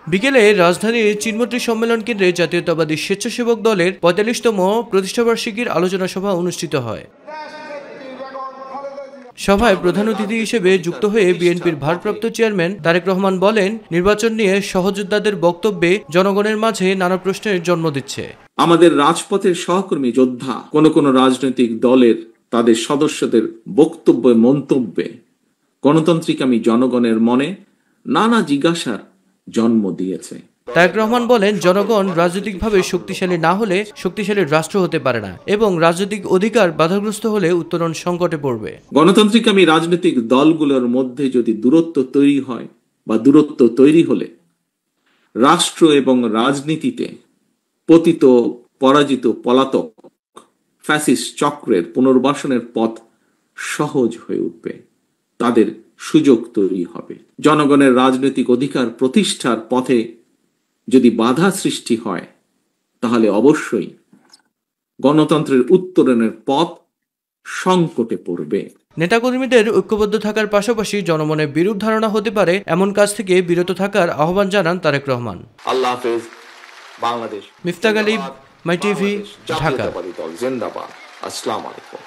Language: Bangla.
বিকেলে রাজধানীর চিনমন্ত্রী সম্মেলন কেন্দ্রে জাতীয়তাবাদী স্বেচ্ছাসেবক দলের ৪৫তম প্রতিষ্ঠাবার্ষিকীর আলোচনা সভা অনুষ্ঠিত হয়। সভায় প্রধান অতিথি হিসেবে যুক্ত হয়ে বিএনপির ভারপ্রাপ্ত চেয়ারম্যান তারেক রহমান বলেন, নির্বাচন নিয়ে সহযোদ্ধাদের বক্তব্যে জনগণের মাঝে নানা প্রশ্নের জন্ম দিচ্ছে। আমাদের রাজপথের সহকর্মী যোদ্ধা কোন রাজনৈতিক দলের তাদের সদস্যদের বক্তব্য মন্তব্যে গণতান্ত্রিকামী জনগণের মনে নানা জিজ্ঞাসার জন্ম দিয়েছে। তারেক রহমান বলেন, জনগণ রাজনৈতিকভাবে শক্তিশালী না হলে শক্তিশালী রাষ্ট্র হতে পারে না এবং রাজনৈতিক অধিকার বাধাগ্রস্ত হলে উত্তরণ সংকটে পড়বে। গণতান্ত্রিকামী রাজনৈতিক দলগুলোর মধ্যে যদি দূরত্ব তৈরি হয় বা দূরত্ব তৈরি হলে রাষ্ট্র এবং রাজনীতিতে পতিত পরাজিত পলাতক ফ্যাসিস্ট চক্রের পুনর্বাসনের পথ সহজ হয়ে উঠবে, তাদের সুযোগ তৈরি হবে। জনগণের রাজনৈতিক অধিকার প্রতিষ্ঠার পথে যদি বাধা সৃষ্টি হয় তাহলে অবশ্যই গণতন্ত্রের উত্তরণের পথ সংকটে পড়বে। নেতাকর্মীদের ঐক্যবদ্ধ থাকার পাশাপাশি জনমনে বিরূপ ধারণা হতে পারে এমন কাজ থেকে বিরত থাকার আহ্বান জানান তারেক রহমান। আল্লাহ হাফেজ। বাংলাদেশ। মিফতাহ গালিব, মাই টিভি, ঢাকা। জিন্দাবাদ। আসসালামু আলাইকুম।